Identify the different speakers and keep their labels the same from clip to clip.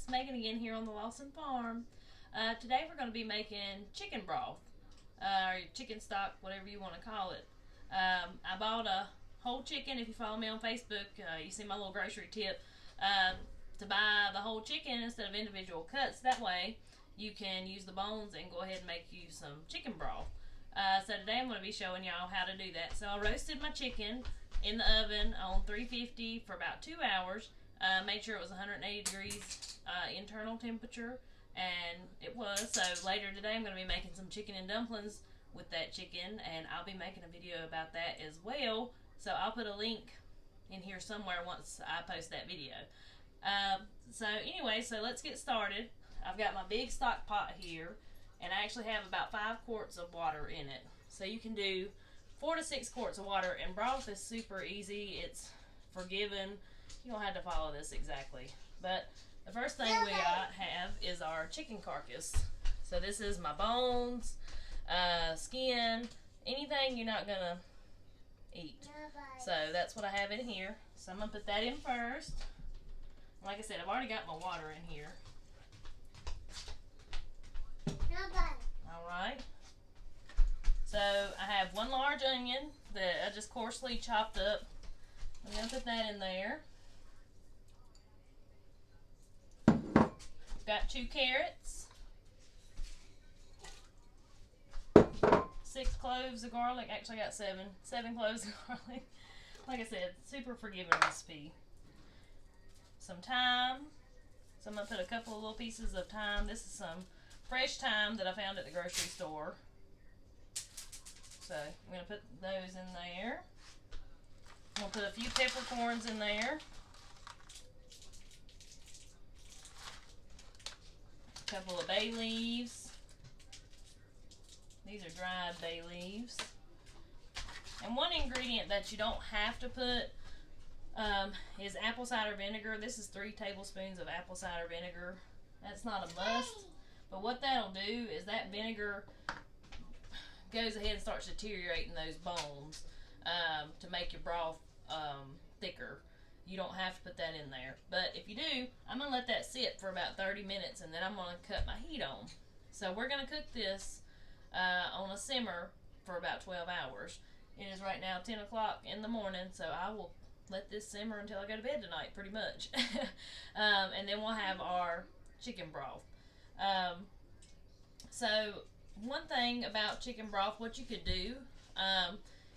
Speaker 1: it's Megan again here on the Lawson Farm. Today we're going to be making chicken broth, or chicken stock, whatever you want to call it. I bought a whole chicken. If you follow me on Facebook, you see my little grocery tip to buy the whole chicken instead of individual cuts. That way you can use the bones and go ahead and make you some chicken broth. So today I'm going to be showing y'all how to do that. So I roasted my chicken in the oven on 350 for about 2 hours. Made sure it was 180 degrees internal temperature, and it was. So later today I'm going to be making some chicken and dumplings with that chicken, and I'll be making a video about that as well. So I'll put a link in here somewhere once I post that video. So anyway, so let's get started. I've got my big stock pot here, and I actually have about 5 quarts of water in it. So you can do 4 to 6 quarts of water, and broth is super easy. It's forgiving. You don't have to follow this exactly. But the first thing we have is our chicken carcass. So this is my bones, skin, anything you're not going to eat. So that's what I have in here. So I'm going to put that in first. Like I said, I've already got my water in here. Alright. So I have 1 large onion that I just coarsely chopped up. I'm going to put that in there. Got 2 carrots. 6 cloves of garlic. Actually I got 7. 7 cloves of garlic. Like I said, super forgiving recipe. Some thyme. So I'm going to put a couple of little pieces of thyme. This is some fresh thyme that I found at the grocery store. So I'm going to put those in there. I'm going to put a few peppercorns in there. A couple of bay leaves. These are dried bay leaves. And one ingredient that you don't have to put is apple cider vinegar. This is 3 tablespoons of apple cider vinegar. That's not a must. But what that'll do is that vinegar goes ahead and starts deteriorating those bones to make your broth thicker. You don't have to put that in there. But if you do, I'm going to let that sit for about 30 minutes and then I'm going to cut my heat on. So we're going to cook this on a simmer for about 12 hours. It is right now 10 o'clock in the morning, so I will let this simmer until I go to bed tonight, pretty much. And then we'll have our chicken broth. So one thing about chicken broth, what you could do,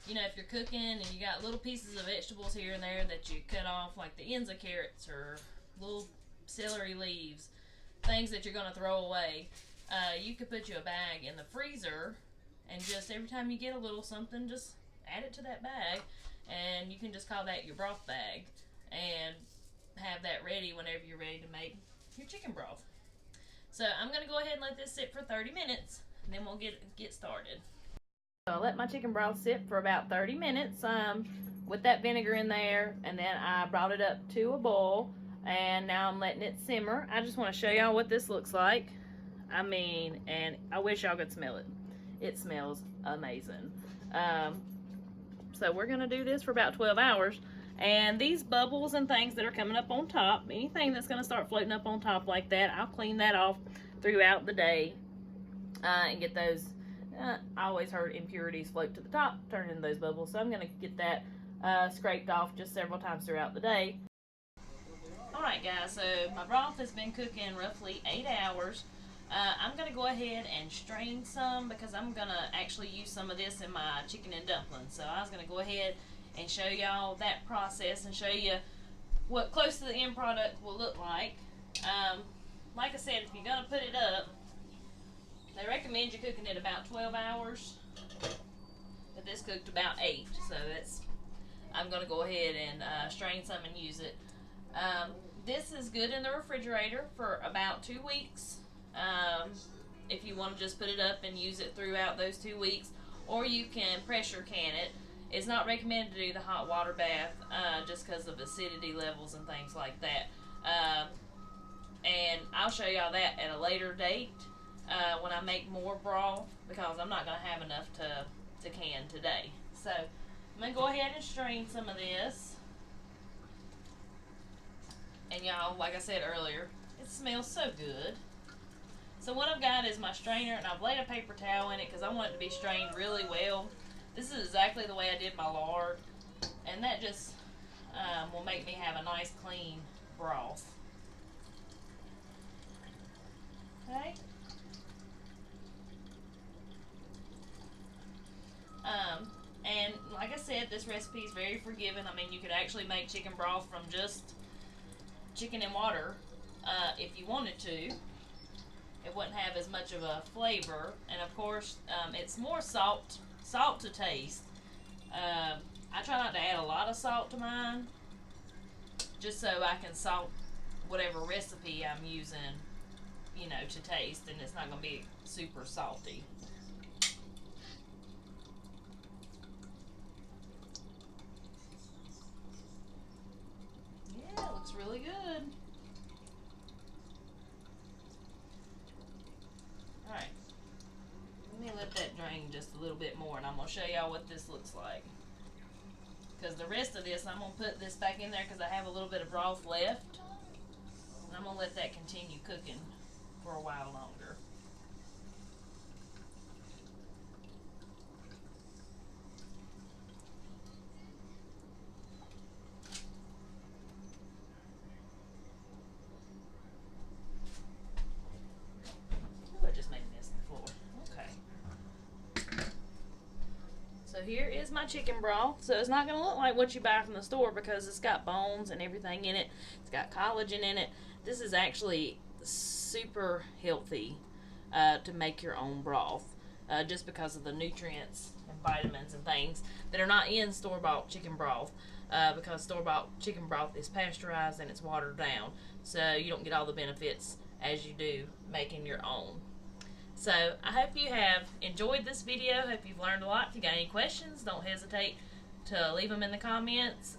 Speaker 1: you know, if you're cooking and you got little pieces of vegetables here and there that you cut off, like the ends of carrots or little celery leaves, things that you're going to throw away, you could put you a bag in the freezer, and just every time you get a little something, just add it to that bag, and you can just call that your broth bag and have that ready whenever you're ready to make your chicken broth. So I'm going to go ahead and let this sit for 30 minutes, and then we'll get started. So I let my chicken broth sit for about 30 minutes with that vinegar in there, and then I brought it up to a boil, and now I'm letting it simmer. I just want to show y'all what this looks like. I mean, and I wish y'all could smell it. It smells amazing. So we're going to do this for about 12 hours. And these bubbles and things that are coming up on top, anything that's going to start floating up on top like that, I'll clean that off throughout the day and get those. I always heard impurities float to the top, turn into those bubbles. So I'm going to get that scraped off just several times throughout the day. Alright guys, so my broth has been cooking roughly 8 hours. I'm going to go ahead and strain some because I'm going to actually use some of this in my chicken and dumplings. So I was going to go ahead and show y'all that process and show you what close to the end product will look like. Like I said, if you're going to put it up, they recommend you cooking it about 12 hours, but this cooked about 8, so I'm going to go ahead and strain some and use it. This is good in the refrigerator for about 2 weeks. If you want to just put it up and use it throughout those 2 weeks, or you can pressure can it. It's not recommended to do the hot water bath just because of acidity levels and things like that. And I'll show y'all that at a later date when I make more broth, because I'm not going to have enough to can today. So I'm going to go ahead and strain some of this. And y'all, like I said earlier, It smells so good. So what I've got is my strainer, and I've laid a paper towel in it because I want it to be strained really well. This is exactly the way I did my lard, and that just will make me have a nice clean broth. Okay. And like I said, this recipe is very forgiving. I mean, you could actually make chicken broth from just chicken and water if you wanted to. It wouldn't have as much of a flavor, and of course, it's more salt to taste. I try not to add a lot of salt to mine, just so I can salt whatever recipe I'm using, you know, to taste, and it's not going to be super salty. Yeah, it looks really good. Alright, let me let that drain just a little bit more, and I'm going to show y'all what this looks like. Because the rest of this, I'm going to put this back in there because I have a little bit of broth left. And I'm going to let that continue cooking for a while longer. Ooh, I just made a mess on the floor. Okay. So here is my chicken broth. So it's not going to look like what you buy from the store because it's got bones and everything in it. It's got collagen in it. This is actually super healthy to make your own broth just because of the nutrients and vitamins and things that are not in store-bought chicken broth because store-bought chicken broth is pasteurized and it's watered down, so you don't get all the benefits as you do making your own. So I hope you have enjoyed this video. Hope you've learned a lot. If you got any questions, don't hesitate to leave them in the comments.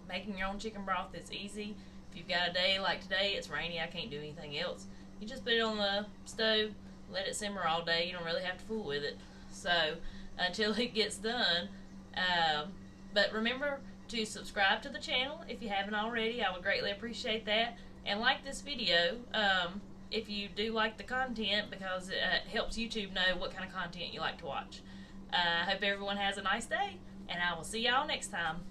Speaker 1: Making your own chicken broth is easy. If you've got a day like today, it's rainy, I can't do anything else, you just put it on the stove, let it simmer all day. You don't really have to fool with it. So until it gets done. But remember to subscribe to the channel if you haven't already. I would greatly appreciate that. And like this video if you do like the content, because it helps YouTube know what kind of content you like to watch. I hope everyone has a nice day, and I will see y'all next time.